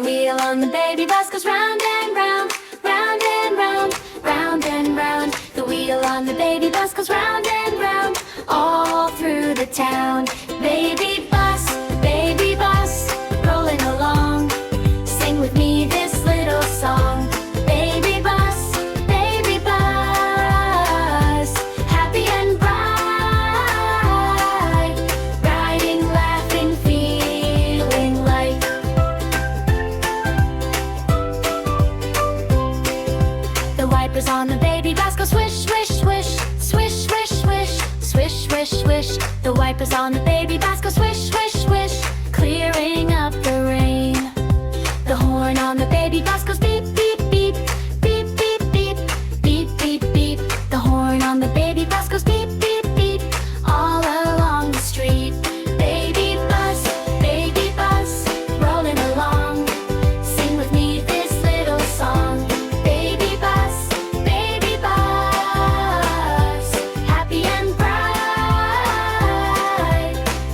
wheel on the baby bus goes round and round, round and round, round and round. The wheel on the baby bus goes round and round, all through the town. Baby bus, rolling along. Sing with me this little song. Baby bus, happy and bright, riding, laughing, feeling light. The wipers on the baby bus go swish, swish, swish, swish, swish, swish, swish, swish, swish. The wipers on the baby bus go swish, swish, swish, clearing up the rain. The horn on the baby bus goes beep, beep, beep, beep, beep, beep, beep, beep, beep. The horn on the baby bus goes beep, beep, beep, all along the street. Baby bus, rolling along. Sing with me this little song. Baby bus, happy and bright,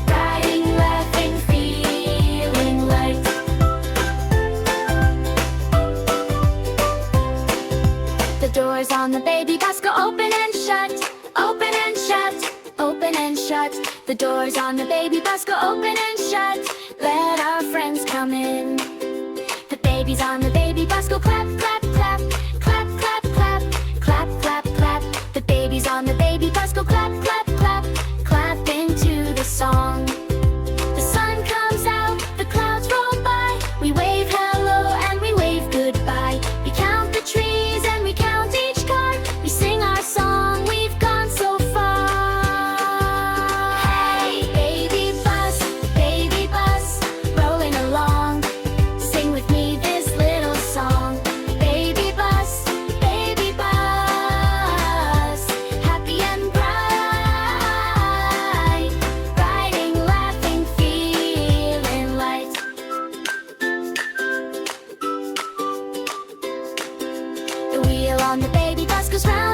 riding, laughing, feeling light. The doors on the baby bus go open and shut, open and shut, open and shut. The doors on the baby bus go open and shut. Let our friends come in. The babies on the baby bus go clap, clap, clap, clap, clap, clap, clap, clap, clap. The babies on the baby bus go clap, clap, clap, clap into the song. The sun comes out, the clouds roll by. We wave hello and we wave goodbye. We count the trees and we count each car. We sing our song, we've gone so far. Hey, baby bus, rolling along. Sing with me this little song. Baby bus, happy and bright, riding, laughing, feeling light. The wheel on the baby bus goes round